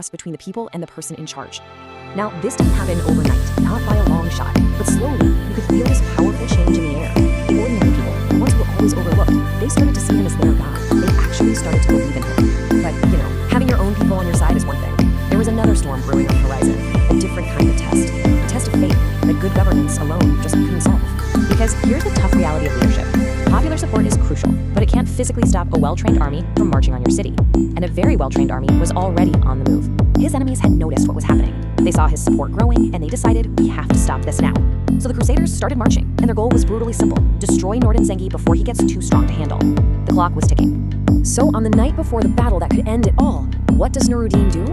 between the people and the person in charge. Now, this didn't happen overnight, not by a long shot, but slowly, you could feel this powerful change in the air. The ordinary people, the ones who were always overlooked, they started to see him as their god. They actually started to believe in him. But, having your own people on your side is one thing. There was another storm brewing on the horizon, a different kind of test. A test of faith that good governance alone just couldn't solve. Because here's the tough reality of leadership. Popular support is crucial, but it can't physically stop a well-trained army from marching on your city. And a very well-trained army was already on the move. His enemies had noticed what was happening. They saw his support growing, and they decided, we have to stop this now. So the Crusaders started marching, and their goal was brutally simple: destroy Nuruddin Zangi before he gets too strong to handle. The clock was ticking. So on the night before the battle that could end it all, what does Nuruddin do?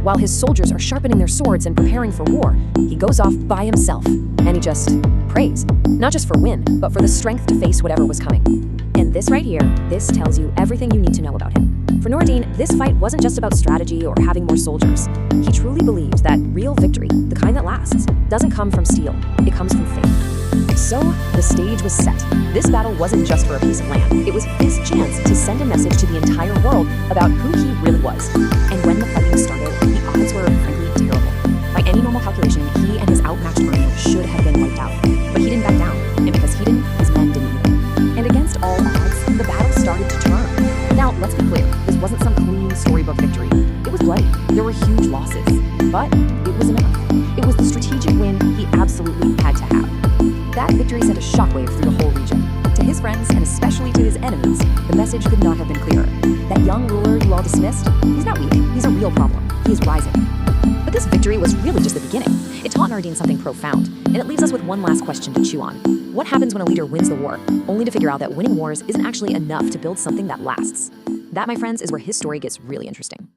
While his soldiers are sharpening their swords and preparing for war, he goes off by himself, and he just prays. Not just for win, but for the strength to face whatever was coming. And this right here, this tells you everything you need to know about him. For Nuruddin, this fight wasn't just about strategy or having more soldiers. He truly believed that real victory, the kind that lasts, doesn't come from steel, it comes from faith. So, the stage was set. This battle wasn't just for a piece of land. It was his chance to send a message to the entire world about who he really was. And when the fighting started, the odds were frankly terrible. By any normal calculation, he and his outmatched army should have been wiped out. But he didn't back down, and because he didn't, his men didn't either. And against all odds, the battle started to turn. Now, let's be clear, this wasn't some clean storybook victory. It was bloody. There were huge losses. But it was enough. It was the strategic win he absolutely had to have. That victory sent a shockwave through the whole region. To his friends, and especially to his enemies, the message could not have been clearer. That young ruler you all dismissed, he's not weak. He's a real problem. He is rising. But this victory was really just the beginning. It taught Nuruddin something profound, and it leaves us with one last question to chew on. What happens when a leader wins the war, only to figure out that winning wars isn't actually enough to build something that lasts? That, my friends, is where his story gets really interesting.